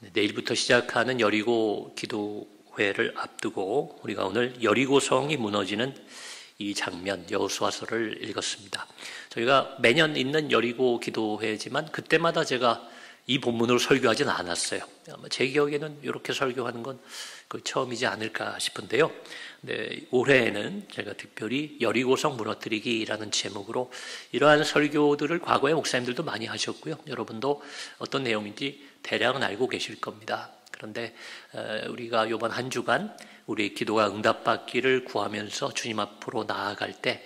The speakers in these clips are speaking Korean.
내일부터 시작하는 여리고 기도회를 앞두고 우리가 오늘 여리고성이 무너지는 이 장면 여호수아서를 읽었습니다. 저희가 매년 있는 여리고 기도회지만 그때마다 제가 이 본문으로 설교하진 않았어요. 아마 제 기억에는 이렇게 설교하는 건 처음이지 않을까 싶은데요. 네, 올해에는 제가 특별히 여리고성 무너뜨리기라는 제목으로 이러한 설교들을 과거에 목사님들도 많이 하셨고요. 여러분도 어떤 내용인지 대략은 알고 계실 겁니다. 그런데 우리가 이번 한 주간 우리의 기도가 응답받기를 구하면서 주님 앞으로 나아갈 때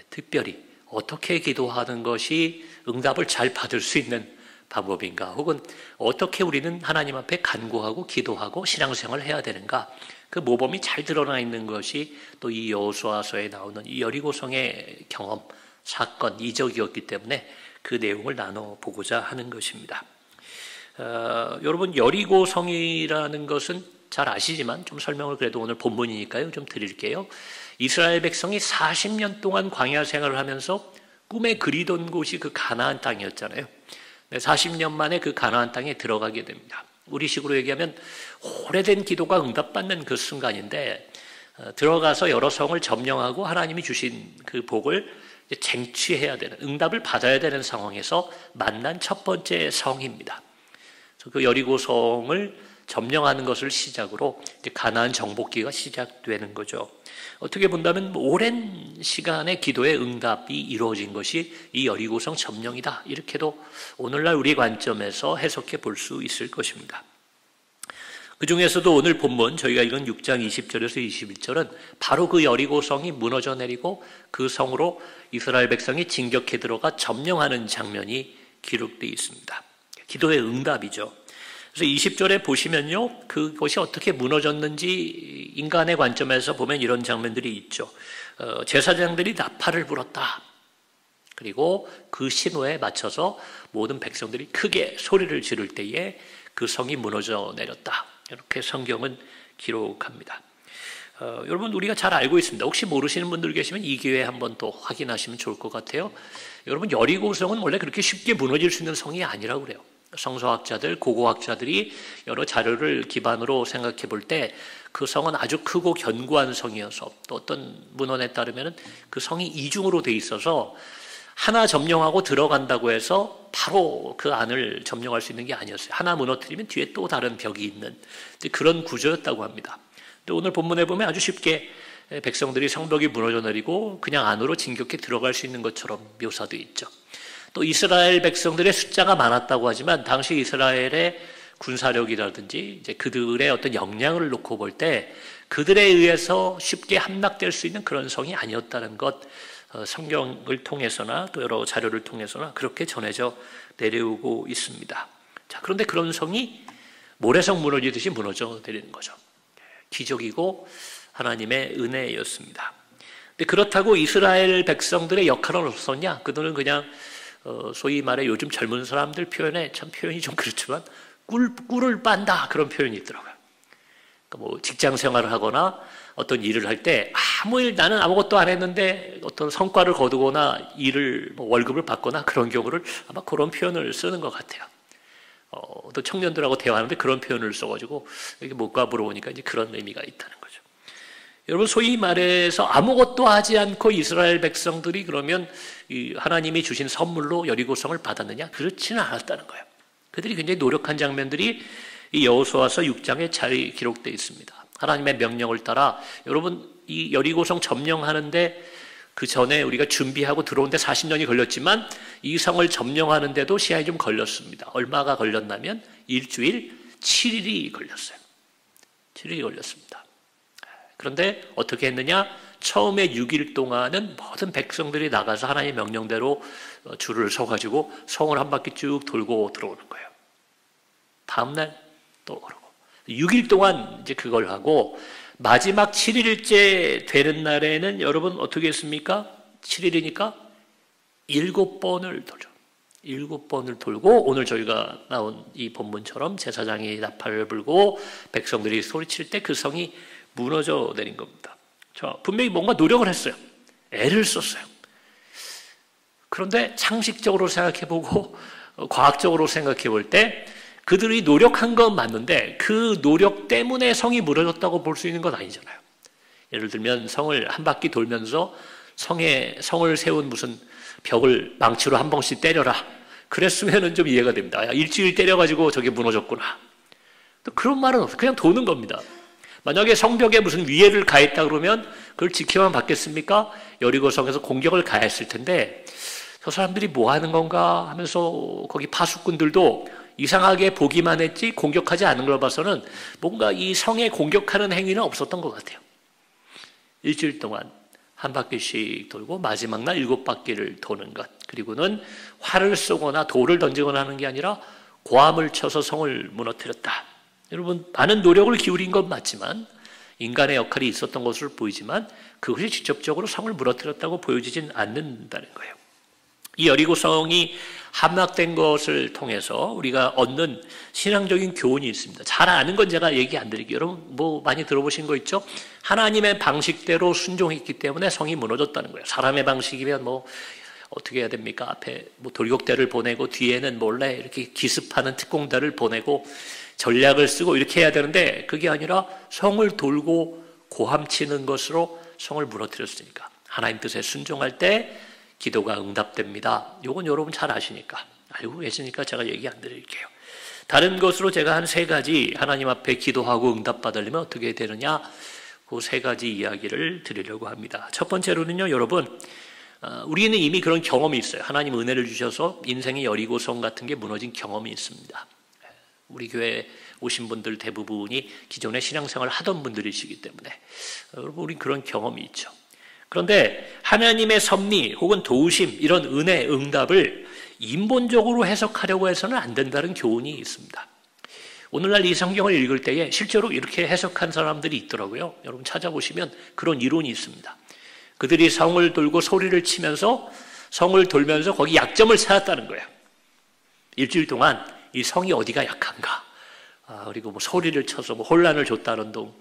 특별히 어떻게 기도하는 것이 응답을 잘 받을 수 있는 방법인가, 혹은 어떻게 우리는 하나님 앞에 간구하고 기도하고 신앙생활을 해야 되는가, 그 모범이 잘 드러나 있는 것이 또 이 여호수아서에 나오는 이 여리고성의 경험, 사건, 이적이었기 때문에 그 내용을 나눠보고자 하는 것입니다. 여러분, 여리고성이라는 것은 잘 아시지만 좀 설명을 그래도 오늘 본문이니까요 좀 드릴게요. 이스라엘 백성이 40년 동안 광야 생활을 하면서 꿈에 그리던 곳이 그 가나안 땅이었잖아요. 40년 만에 그 가나안 땅에 들어가게 됩니다. 우리식으로 얘기하면 오래된 기도가 응답받는 그 순간인데, 들어가서 여러 성을 점령하고 하나님이 주신 그 복을 쟁취해야 되는, 응답을 받아야 되는 상황에서 만난 첫 번째 성입니다. 그 여리고성을 점령하는 것을 시작으로 이제 가나안 정복기가 시작되는 거죠. 어떻게 본다면 오랜 시간의 기도의 응답이 이루어진 것이 이 여리고성 점령이다, 이렇게도 오늘날 우리 관점에서 해석해 볼 수 있을 것입니다. 그 중에서도 오늘 본문 저희가 읽은 6장 20절에서 21절은 바로 그 여리고성이 무너져 내리고 그 성으로 이스라엘 백성이 진격해 들어가 점령하는 장면이 기록되어 있습니다. 기도의 응답이죠. 그래서 20절에 보시면요, 그것이 어떻게 무너졌는지 인간의 관점에서 보면 이런 장면들이 있죠. 제사장들이 나팔을 불었다. 그리고 그 신호에 맞춰서 모든 백성들이 크게 소리를 지를 때에 그 성이 무너져 내렸다. 이렇게 성경은 기록합니다. 여러분, 우리가 잘 알고 있습니다. 혹시 모르시는 분들 계시면 이 기회에 한번 또 확인하시면 좋을 것 같아요. 여러분, 여리고성은 원래 그렇게 쉽게 무너질 수 있는 성이 아니라고 그래요. 성서학자들, 고고학자들이 여러 자료를 기반으로 생각해 볼 때 그 성은 아주 크고 견고한 성이어서, 또 어떤 문헌에 따르면 그 성이 이중으로 돼 있어서 하나 점령하고 들어간다고 해서 바로 그 안을 점령할 수 있는 게 아니었어요. 하나 무너뜨리면 뒤에 또 다른 벽이 있는 그런 구조였다고 합니다. 근데 오늘 본문에 보면 아주 쉽게 백성들이 성벽이 무너져 내리고 그냥 안으로 진격해 들어갈 수 있는 것처럼 묘사되어 있죠. 또 이스라엘 백성들의 숫자가 많았다고 하지만 당시 이스라엘의 군사력이라든지 이제 그들의 어떤 역량을 놓고 볼 때 그들에 의해서 쉽게 함락될 수 있는 그런 성이 아니었다는 것, 성경을 통해서나 또 여러 자료를 통해서나 그렇게 전해져 내려오고 있습니다. 자, 그런데 그런 성이 모래성 무너지듯이 무너져 내리는 거죠. 기적이고 하나님의 은혜였습니다. 근데 그렇다고 이스라엘 백성들의 역할은 없었냐? 그들은 그냥 소위 말해 요즘 젊은 사람들 표현에 참 표현이 좀 그렇지만 꿀을 빤다, 그런 표현이 있더라고요. 그러니까 뭐 직장 생활을 하거나 어떤 일을 할 때 나는 아무것도 안 했는데 어떤 성과를 거두거나 일을 월급을 받거나 그런 경우를 아마 그런 표현을 쓰는 것 같아요. 또 청년들하고 대화하는데 그런 표현을 써가지고 이게 뭘까 물어보니까 이제 그런 의미가 있다는 거죠. 여러분, 소위 말해서 아무것도 하지 않고 이스라엘 백성들이 그러면 하나님이 주신 선물로 여리고성을 받았느냐? 그렇지는 않았다는 거예요. 그들이 굉장히 노력한 장면들이 이 여호수아서 6장에 잘 기록되어 있습니다. 하나님의 명령을 따라 여러분, 이 여리고성 점령하는데 그 전에 우리가 준비하고 들어오는데 40년이 걸렸지만 이 성을 점령하는데도 시간이 좀 걸렸습니다. 얼마가 걸렸냐면 일주일 7일이 걸렸어요. 7일이 걸렸습니다. 그런데 어떻게 했느냐? 처음에 6일 동안은 모든 백성들이 나가서 하나님의 명령대로 줄을 서가지고 성을 한 바퀴 쭉 돌고 들어오는 거예요. 다음날 또 오르고. 6일 동안 이제 그걸 하고 마지막 7일째 되는 날에는 여러분 어떻게 했습니까? 7일이니까 7번을 돌죠. 7번을 돌고 오늘 저희가 나온 이 본문처럼 제사장이 나팔을 불고 백성들이 소리칠 때 그 성이 무너져 내린 겁니다. 자, 분명히 뭔가 노력을 했어요. 애를 썼어요. 그런데 상식적으로 생각해보고 과학적으로 생각해 볼 때 그들이 노력한 건 맞는데 그 노력 때문에 성이 무너졌다고 볼 수 있는 건 아니잖아요. 예를 들면 성을 한 바퀴 돌면서 성을 세운 무슨 벽을 망치로 한 번씩 때려라. 그랬으면 좀 이해가 됩니다. 야, 일주일 때려가지고 저게 무너졌구나. 또 그런 말은 없어요. 그냥 도는 겁니다. 만약에 성벽에 무슨 위해를 가했다 그러면 그걸 지켜만 받겠습니까? 여리고성에서 공격을 가했을 텐데 저 사람들이 뭐 하는 건가 하면서 거기 파수꾼들도 이상하게 보기만 했지 공격하지 않은 걸 봐서는 뭔가 이 성에 공격하는 행위는 없었던 것 같아요. 일주일 동안 한 바퀴씩 돌고 마지막 날 7바퀴를 도는 것, 그리고는 활을 쏘거나 돌을 던지거나 하는 게 아니라 고함을 쳐서 성을 무너뜨렸다. 여러분, 많은 노력을 기울인 건 맞지만 인간의 역할이 있었던 것으로 보이지만 그것이 직접적으로 성을 무너뜨렸다고 보여지진 않는다는 거예요. 이 여리고성이 함락된 것을 통해서 우리가 얻는 신앙적인 교훈이 있습니다. 잘 아는 건 제가 얘기 안 드릴게요. 여러분 뭐 많이 들어보신 거 있죠? 하나님의 방식대로 순종했기 때문에 성이 무너졌다는 거예요. 사람의 방식이면 뭐 어떻게 해야 됩니까? 앞에 뭐 돌격대를 보내고 뒤에는 몰래 이렇게 기습하는 특공대를 보내고 전략을 쓰고 이렇게 해야 되는데 그게 아니라 성을 돌고 고함치는 것으로 성을 무너뜨렸으니까 하나님 뜻에 순종할 때 기도가 응답됩니다. 이건 여러분 잘 아시니까, 알고 계시니까 제가 얘기 안 드릴게요. 다른 것으로 제가 한 3가지 하나님 앞에 기도하고 응답받으려면 어떻게 되느냐, 그 3가지 이야기를 드리려고 합니다. 첫 번째로는요, 여러분, 우리는 이미 그런 경험이 있어요. 하나님 은혜를 주셔서 인생의 여리고성 같은 게 무너진 경험이 있습니다. 우리 교회에 오신 분들 대부분이 기존에 신앙생활을 하던 분들이시기 때문에 여러분, 우리 그런 경험이 있죠. 그런데 하나님의 섭리 혹은 도우심, 이런 은혜, 응답을 인본적으로 해석하려고 해서는 안 된다는 교훈이 있습니다. 오늘날 이 성경을 읽을 때에 실제로 이렇게 해석한 사람들이 있더라고요. 여러분 찾아보시면 그런 이론이 있습니다. 그들이 성을 돌고 소리를 치면서 성을 돌면서 거기 약점을 찾았다는 거예요. 일주일 동안 이 성이 어디가 약한가, 그리고 뭐 소리를 쳐서 뭐 혼란을 줬다는 둥,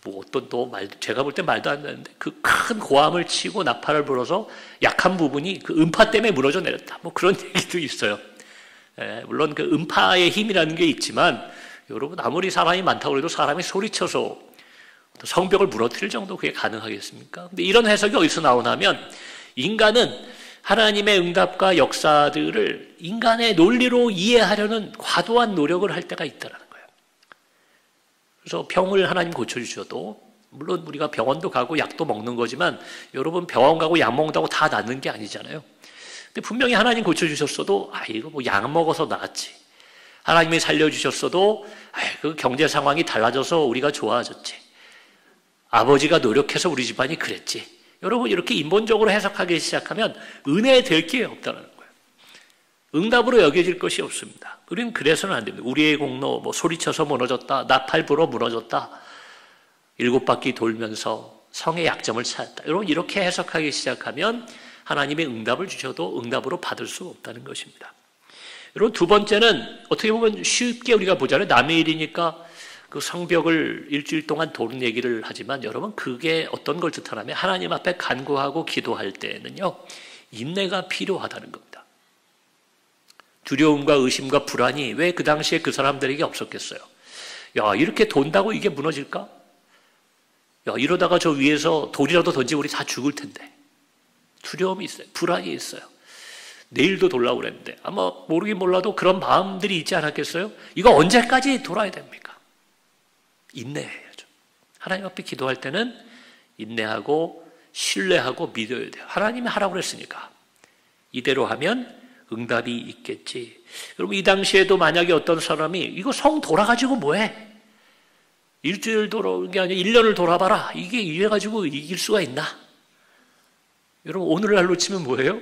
뭐 어떤 또 말, 제가 볼 때 말도 안 되는데 그 큰 고함을 치고 나팔을 불어서 약한 부분이 그 음파 때문에 무너져 내렸다. 뭐 그런 얘기도 있어요. 물론 그 음파의 힘이라는 게 있지만 여러분 아무리 사람이 많다고 해도 사람이 소리쳐서 성벽을 무너뜨릴 정도 그게 가능하겠습니까? 근데 이런 해석이 어디서 나오냐면 인간은 하나님의 응답과 역사들을 인간의 논리로 이해하려는 과도한 노력을 할 때가 있다는 거예요. 그래서 병을 하나님 고쳐주셔도 물론 우리가 병원도 가고 약도 먹는 거지만 여러분 병원 가고 약 먹는다고 다 낫는 게 아니잖아요. 근데 분명히 하나님 고쳐주셨어도 이거 뭐 약 먹어서 나았지. 하나님이 살려주셨어도 그 경제 상황이 달라져서 우리가 좋아졌지. 아버지가 노력해서 우리 집안이 그랬지. 여러분 이렇게 인본적으로 해석하기 시작하면 은혜에 될 게 없다는 거예요. 응답으로 여겨질 것이 없습니다. 우리는 그래서는 안 됩니다. 우리의 공로, 뭐 소리쳐서 무너졌다, 나팔 불어 무너졌다, 7바퀴 돌면서 성의 약점을 찾았다. 여러분 이렇게 해석하기 시작하면 하나님의 응답을 주셔도 응답으로 받을 수 없다는 것입니다. 여러분 두 번째는 어떻게 보면 쉽게 우리가 보잖아요. 남의 일이니까 그 성벽을 일주일 동안 도는 얘기를 하지만 여러분 그게 어떤 걸 뜻하냐면 하나님 앞에 간구하고 기도할 때는요 인내가 필요하다는 겁니다. 두려움과 의심과 불안이 왜 그 당시에 그 사람들에게 없었겠어요? 야, 이렇게 돈다고 이게 무너질까? 야, 이러다가 저 위에서 돌이라도 던지고 우리 다 죽을 텐데. 두려움이 있어요. 불안이 있어요. 내일도 돌라고 그랬는데 아마 모르긴 몰라도 그런 마음들이 있지 않았겠어요? 이거 언제까지 돌아야 됩니까? 인내해야죠. 하나님 앞에 기도할 때는 인내하고 신뢰하고 믿어야 돼요. 하나님이 하라고 그랬으니까 이대로 하면 응답이 있겠지. 여러분 이 당시에도 만약에 어떤 사람이 이거 성 돌아가지고 뭐해? 일주일 돌아오는 게 아니라 1년을 돌아봐라. 이게 이래가지고 이길 수가 있나? 여러분 오늘날로 치면 뭐예요?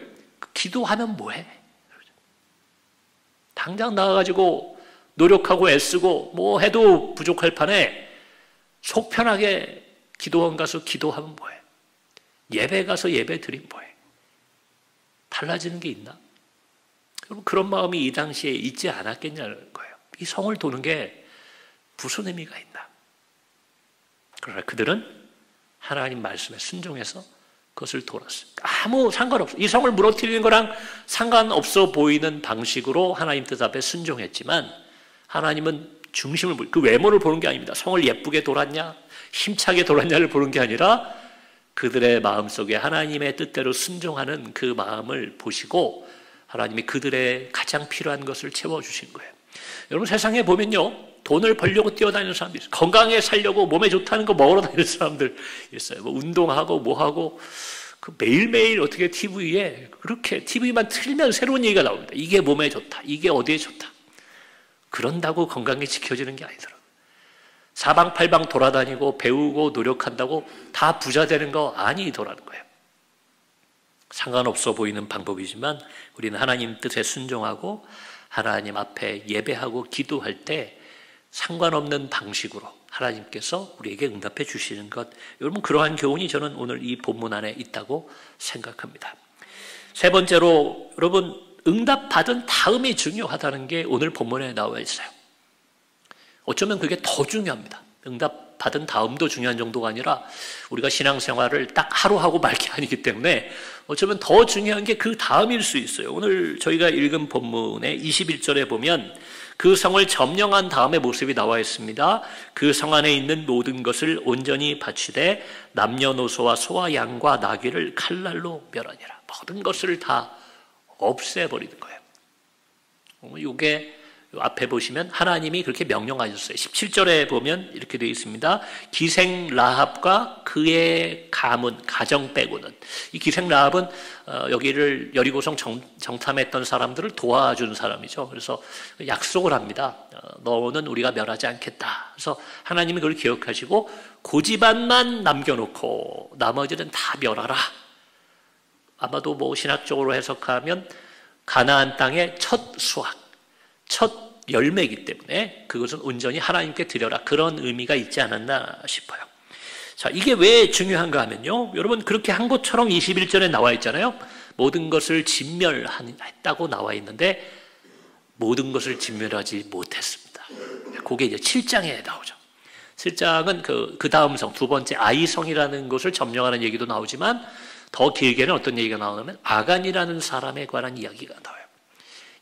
기도하면 뭐해? 당장 나가가지고 노력하고 애쓰고 뭐 해도 부족할 판에 속 편하게 기도원 가서 기도하면 뭐해? 예배 가서 예배 드리면 뭐해? 달라지는 게 있나? 여러분 그런 마음이 이 당시에 있지 않았겠냐는 거예요. 이 성을 도는 게 무슨 의미가 있나? 그러나 그들은 하나님 말씀에 순종해서 그것을 돌았습니다. 아무 상관없어. 이 성을 무너뜨리는 거랑 상관없어 보이는 방식으로 하나님 뜻 앞에 순종했지만 하나님은 중심을 그 외모를 보는 게 아닙니다. 성을 예쁘게 돌았냐, 힘차게 돌았냐를 보는 게 아니라 그들의 마음속에 하나님의 뜻대로 순종하는 그 마음을 보시고 하나님이 그들의 가장 필요한 것을 채워주신 거예요. 여러분 세상에 보면요, 돈을 벌려고 뛰어다니는 사람들이 있어요. 건강하게 살려고 몸에 좋다는 거 먹으러 다니는 사람들 있어요. 뭐 운동하고 뭐하고 그 매일매일 어떻게 TV에 그렇게 TV만 틀면 새로운 얘기가 나옵니다. 이게 몸에 좋다. 이게 어디에 좋다. 그런다고 건강이 지켜지는 게 아니더라고요. 사방팔방 돌아다니고 배우고 노력한다고 다 부자 되는 거 아니더라는 거예요. 상관없어 보이는 방법이지만 우리는 하나님 뜻에 순종하고 하나님 앞에 예배하고 기도할 때 상관없는 방식으로 하나님께서 우리에게 응답해 주시는 것, 여러분 그러한 교훈이 저는 오늘 이 본문 안에 있다고 생각합니다. 세 번째로 여러분 응답받은 다음이 중요하다는 게 오늘 본문에 나와 있어요. 어쩌면 그게 더 중요합니다. 응답받은 다음도 중요한 정도가 아니라 우리가 신앙생활을 딱 하루 하고 말 게 아니기 때문에 어쩌면 더 중요한 게 그 다음일 수 있어요. 오늘 저희가 읽은 본문의 21절에 보면 그 성을 점령한 다음의 모습이 나와 있습니다. 그 성 안에 있는 모든 것을 온전히 바치되 남녀노소와 소와 양과 나귀를 칼날로 멸하니라. 모든 것을 다 없애버리는 거예요. 이게 앞에 보시면 하나님이 그렇게 명령하셨어요. 17절에 보면 이렇게 되어 있습니다. 기생 라합과 그의 가문, 가정 빼고는. 이 기생 라합은 여기를 여리고성 정탐했던 사람들을 도와준 사람이죠. 그래서 약속을 합니다. 너는 우리가 멸하지 않겠다. 그래서 하나님이 그걸 기억하시고 그 집안만 남겨놓고 나머지는 다 멸하라. 아마도 뭐 신학적으로 해석하면 가나안 땅의 첫 수확, 첫 열매이기 때문에 그것은 온전히 하나님께 드려라, 그런 의미가 있지 않았나 싶어요. 자, 이게 왜 중요한가 하면요, 여러분 그렇게 한 것처럼 21절에 나와 있잖아요. 모든 것을 진멸했다고 나와 있는데 모든 것을 진멸하지 못했습니다. 그게 이제 7장에 나오죠. 7장은 그 다음 성, 두 번째 아이성이라는 곳을 점령하는 얘기도 나오지만 더 길게는 어떤 얘기가 나오냐면 아간이라는 사람에 관한 이야기가 나와요.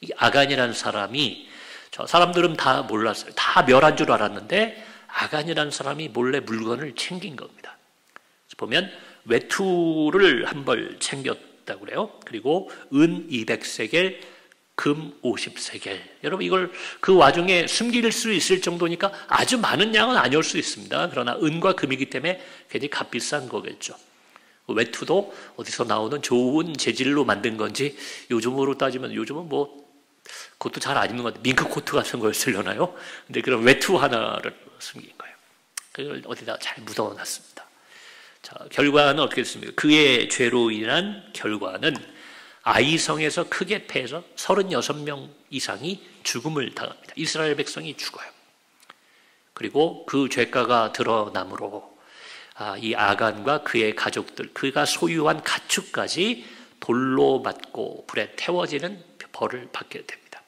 이 아간이라는 사람이, 저 사람들은 다 몰랐어요. 다 멸한 줄 알았는데 아간이라는 사람이 몰래 물건을 챙긴 겁니다. 보면 외투를 한 벌 챙겼다고 그래요. 그리고 은 200세겔, 금 50세겔. 여러분 이걸 그 와중에 숨길 수 있을 정도니까 아주 많은 양은 아니올 수 있습니다. 그러나 은과 금이기 때문에 굉장히 값비싼 거겠죠. 외투도 어디서 나오는 좋은 재질로 만든 건지, 요즘으로 따지면 요즘은 뭐 그것도 잘 안 입는 것 같아요. 밍크 코트 같은 걸 쓰려나요? 근데 그런 외투 하나를 숨긴 거예요. 그걸 어디다 잘 묻어놨습니다. 자, 결과는 어떻게 됐습니까? 그의 죄로 인한 결과는 아이성에서 크게 패해서 36명 이상이 죽음을 당합니다. 이스라엘 백성이 죽어요. 그리고 그 죄가가 드러나므로 이 아간과 그의 가족들, 그가 소유한 가축까지 돌로 맞고 불에 태워지는 벌을 받게 됩니다.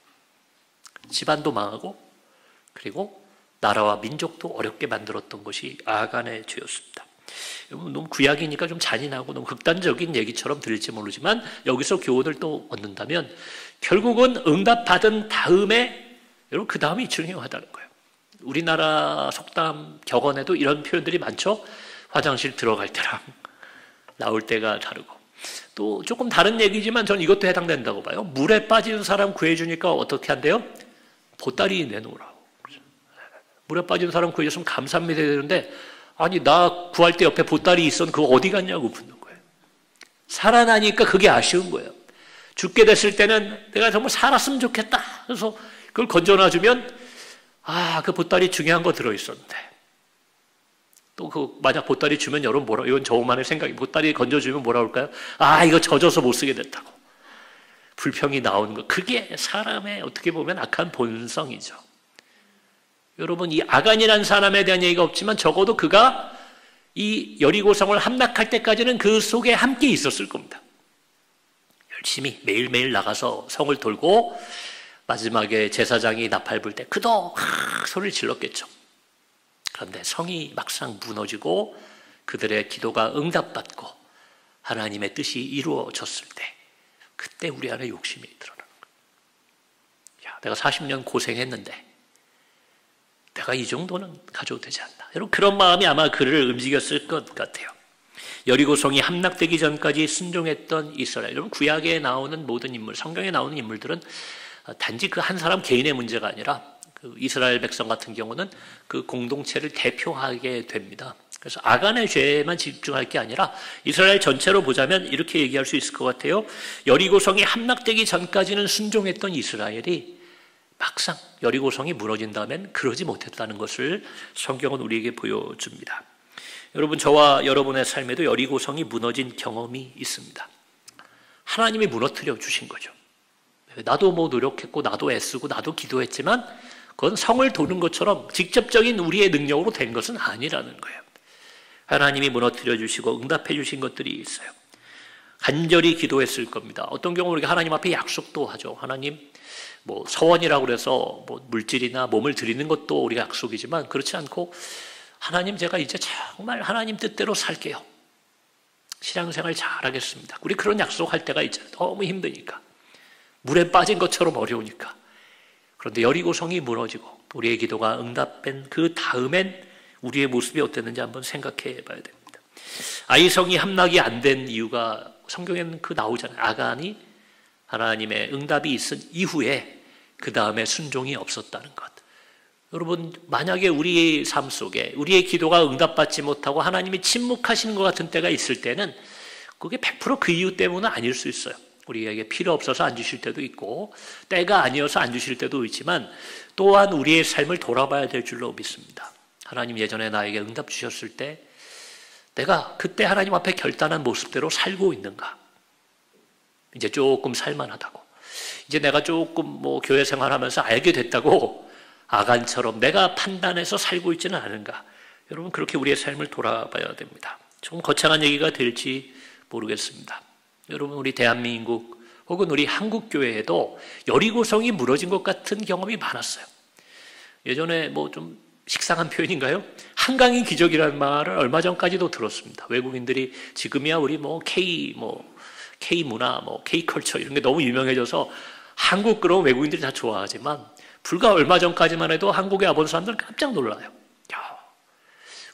집안도 망하고 그리고 나라와 민족도 어렵게 만들었던 것이 아간의 죄였습니다. 너무 구약이니까 좀 잔인하고 너무 극단적인 얘기처럼 들릴지 모르지만 여기서 교훈을 또 얻는다면 결국은 응답받은 다음에, 여러분 그 다음이 중요하다는 거예요. 우리나라 속담 격언에도 이런 표현들이 많죠. 화장실 들어갈 때랑 나올 때가 다르고, 또 조금 다른 얘기지만 전 이것도 해당된다고 봐요. 물에 빠진 사람 구해주니까 어떻게 한대요? 보따리 내놓으라고. 물에 빠진 사람 구해줬으면 감사합니다 되는데, 아니 나 구할 때 옆에 보따리 있었는데 그거 어디 갔냐고 묻는 거예요. 살아나니까 그게 아쉬운 거예요. 죽게 됐을 때는 내가 정말 살았으면 좋겠다. 그래서 그걸 건져놔주면 그 보따리 중요한 거 들어있었는데, 또 만약 보따리 주면 여러분 뭐라, 이건 저만의 생각이, 보따리 건져주면 뭐라 할까요? 이거 젖어서 못 쓰게 됐다고. 불평이 나오는 거. 그게 사람의 어떻게 보면 악한 본성이죠. 여러분 이 아간이라는 사람에 대한 얘기가 없지만 적어도 그가 이 여리고성을 함락할 때까지는 그 속에 함께 있었을 겁니다. 열심히 매일매일 나가서 성을 돌고 마지막에 제사장이 나팔 불 때 그도 소리를 질렀겠죠. 그런데 성이 막상 무너지고 그들의 기도가 응답받고 하나님의 뜻이 이루어졌을 때, 그때 우리 안에 욕심이 드러나는 거예요. 내가 40년 고생했는데 내가 이 정도는 가져도 되지 않나. 여러분 그런 마음이 아마 그를 움직였을 것 같아요. 여리고성이 함락되기 전까지 순종했던 이스라엘. 여러분 구약에 나오는 모든 인물, 성경에 나오는 인물들은 단지 그 한 사람 개인의 문제가 아니라 그 이스라엘 백성 같은 경우는 그 공동체를 대표하게 됩니다. 그래서 아간의 죄에만 집중할 게 아니라 이스라엘 전체로 보자면 이렇게 얘기할 수 있을 것 같아요. 여리고성이 함락되기 전까지는 순종했던 이스라엘이 막상 여리고성이 무너진 다음엔 그러지 못했다는 것을 성경은 우리에게 보여줍니다. 여러분 저와 여러분의 삶에도 여리고성이 무너진 경험이 있습니다. 하나님이 무너뜨려 주신 거죠. 나도 뭐 노력했고 나도 애쓰고 나도 기도했지만 그건 성을 도는 것처럼 직접적인 우리의 능력으로 된 것은 아니라는 거예요. 하나님이 무너뜨려 주시고 응답해 주신 것들이 있어요. 간절히 기도했을 겁니다. 어떤 경우 우리가 하나님 앞에 약속도 하죠. 하나님 뭐 서원이라고 그래서 뭐 물질이나 몸을 드리는 것도 우리가 약속이지만 그렇지 않고 하나님 제가 이제 정말 하나님 뜻대로 살게요. 신앙생활 잘하겠습니다. 우리 그런 약속할 때가 있잖아요. 너무 힘드니까. 물에 빠진 것처럼 어려우니까. 그런데 여리고성이 무너지고 우리의 기도가 응답된 그 다음엔 우리의 모습이 어땠는지 한번 생각해 봐야 됩니다. 아이성이 함락이 안 된 이유가 성경에는 그 나오잖아요. 아간이 하나님의 응답이 있은 이후에 그 다음에 순종이 없었다는 것. 여러분 만약에 우리의 삶 속에 우리의 기도가 응답받지 못하고 하나님이 침묵하시는 것 같은 때가 있을 때는 그게 100% 그 이유 때문은 아닐 수 있어요. 우리에게 필요 없어서 안 주실 때도 있고 때가 아니어서 안 주실 때도 있지만 또한 우리의 삶을 돌아봐야 될 줄로 믿습니다. 하나님 예전에 나에게 응답 주셨을 때 내가 그때 하나님 앞에 결단한 모습대로 살고 있는가? 이제 조금 살만하다고. 이제 내가 조금 뭐 교회 생활하면서 알게 됐다고 아간처럼 내가 판단해서 살고 있지는 않은가? 여러분 그렇게 우리의 삶을 돌아봐야 됩니다. 좀 거창한 얘기가 될지 모르겠습니다. 여러분 우리 대한민국 혹은 우리 한국교회에도 여리고성이 무너진 것 같은 경험이 많았어요. 예전에 뭐 좀 식상한 표현인가요? 한강의 기적이라는 말을 얼마 전까지도 들었습니다. 외국인들이 지금이야 우리 K 문화, K 컬처 이런 게 너무 유명해져서 한국 그런 외국인들이 다 좋아하지만 불과 얼마 전까지만 해도 한국에 와본 사람들은 깜짝 놀라요. 야,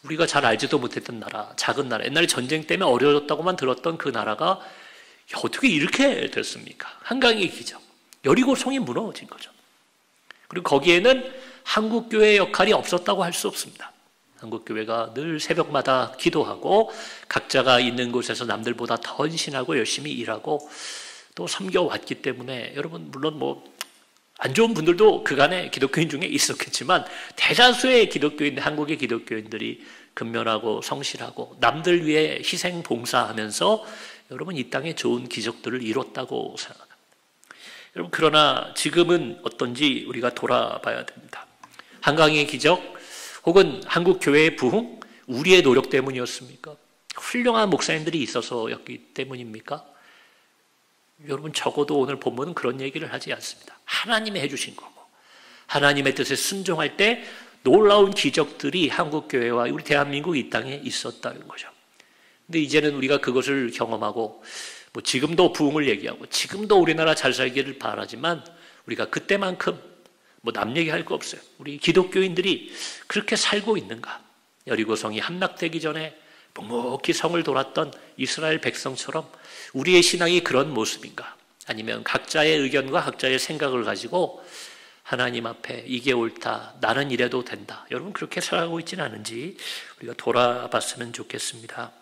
우리가 잘 알지도 못했던 나라, 작은 나라, 옛날에 전쟁 때문에 어려웠다고만 들었던 그 나라가 어떻게 이렇게 됐습니까? 한강의 기적, 여리고성이 무너진 거죠. 그리고 거기에는 한국교회의 역할이 없었다고 할 수 없습니다. 한국교회가 늘 새벽마다 기도하고 각자가 있는 곳에서 남들보다 더 헌신하고 열심히 일하고 또 섬겨왔기 때문에 여러분 물론 안 좋은 분들도 그간의 기독교인 중에 있었겠지만 대다수의 기독교인, 한국의 기독교인들이 근면하고 성실하고 남들 위해 희생 봉사하면서 여러분 이 땅에 좋은 기적들을 이뤘다고 생각합니다. 여러분 그러나 지금은 어떤지 우리가 돌아봐야 됩니다. 한강의 기적 혹은 한국 교회의 부흥 우리의 노력 때문이었습니까? 훌륭한 목사님들이 있어서였기 때문입니까? 여러분 적어도 오늘 본문은 그런 얘기를 하지 않습니다. 하나님이 해주신 거고 하나님의 뜻에 순종할 때 놀라운 기적들이 한국교회와 우리 대한민국 이 땅에 있었다는 거죠. 근데 이제는 우리가 그것을 경험하고 지금도 부흥을 얘기하고 지금도 우리나라 잘 살기를 바라지만 우리가 그때만큼 남 얘기할 거 없어요. 우리 기독교인들이 그렇게 살고 있는가? 여리고성이 함락되기 전에 묵묵히 성을 돌았던 이스라엘 백성처럼 우리의 신앙이 그런 모습인가? 아니면 각자의 의견과 각자의 생각을 가지고 하나님 앞에 이게 옳다, 나는 이래도 된다. 여러분 그렇게 살아가고 있지는 않은지 우리가 돌아봤으면 좋겠습니다.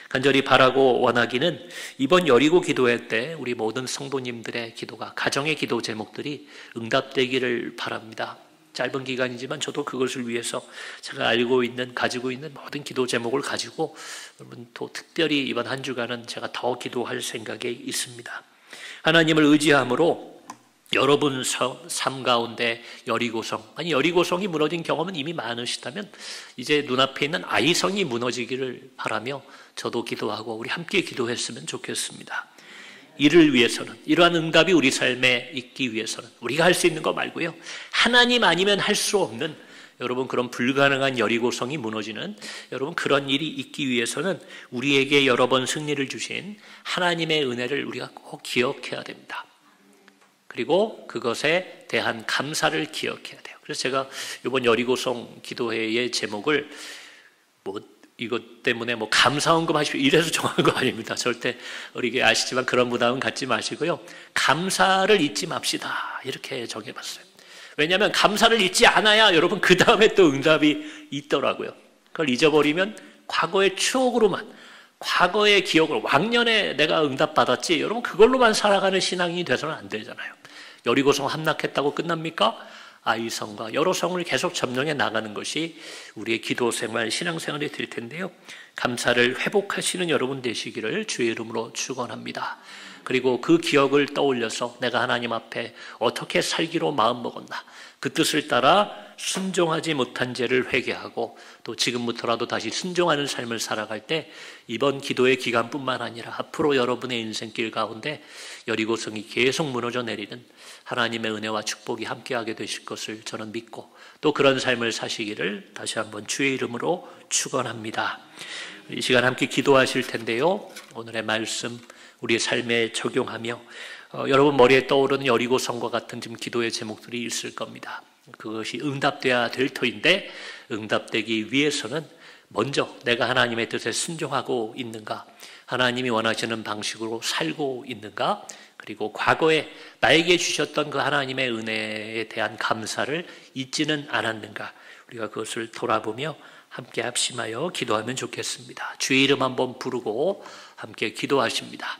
간절히 바라고 원하기는 이번 여리고 기도회 때 우리 모든 성도님들의 기도가 가정의 기도 제목들이 응답되기를 바랍니다. 짧은 기간이지만 저도 그것을 위해서 제가 가지고 있는 모든 기도 제목을 가지고 여러분 또 특별히 이번 한 주간은 제가 더 기도할 생각에 있습니다. 하나님을 의지함으로 여러분 삶 가운데 여리고성이 무너진 경험은 이미 많으시다면 이제 눈앞에 있는 아이성이 무너지기를 바라며 저도 기도하고 우리 함께 기도했으면 좋겠습니다. 이를 위해서는 이러한 응답이 우리 삶에 있기 위해서는 우리가 할 수 있는 거 말고요. 하나님 아니면 할 수 없는 여러분 그런 불가능한 여리고성이 무너지는 여러분 그런 일이 있기 위해서는 우리에게 여러 번 승리를 주신 하나님의 은혜를 우리가 꼭 기억해야 됩니다. 그리고 그것에 대한 감사를 기억해야 돼요. 그래서 제가 이번 여리고성 기도회의 제목을 이것 때문에 감사헌금 하십시오 이래서 정한 거 아닙니다. 절대 우리 아시지만 그런 부담은 갖지 마시고요. 감사를 잊지 맙시다 이렇게 정해봤어요. 왜냐하면 감사를 잊지 않아야 여러분 그 다음에 또 응답이 있더라고요. 그걸 잊어버리면 과거의 추억으로만, 과거의 기억으로, 왕년에 내가 응답받았지, 여러분 그걸로만 살아가는 신앙이 돼서는 안 되잖아요. 여리고성 함락했다고 끝납니까? 아이성과 여러 성을 계속 점령해 나가는 것이 우리의 기도생활, 신앙생활이 될 텐데요. 감사를 회복하시는 여러분 되시기를 주의 이름으로 축원합니다. 그리고 그 기억을 떠올려서 내가 하나님 앞에 어떻게 살기로 마음먹었나, 그 뜻을 따라 순종하지 못한 죄를 회개하고 또 지금부터라도 다시 순종하는 삶을 살아갈 때 이번 기도의 기간뿐만 아니라 앞으로 여러분의 인생길 가운데 여리고성이 계속 무너져 내리는 하나님의 은혜와 축복이 함께하게 되실 것을 저는 믿고 또 그런 삶을 사시기를 다시 한번 주의 이름으로 축원합니다. 이 시간 함께 기도하실 텐데요. 오늘의 말씀 우리의 삶에 적용하며 여러분 머리에 떠오르는 여리고성과 같은 지금 기도의 제목들이 있을 겁니다. 그것이 응답돼야 될 터인데 응답되기 위해서는 먼저 내가 하나님의 뜻에 순종하고 있는가, 하나님이 원하시는 방식으로 살고 있는가, 그리고 과거에 나에게 주셨던 그 하나님의 은혜에 대한 감사를 잊지는 않았는가, 우리가 그것을 돌아보며 함께 합심하여 기도하면 좋겠습니다. 주의 이름 한번 부르고 함께 기도하십니다.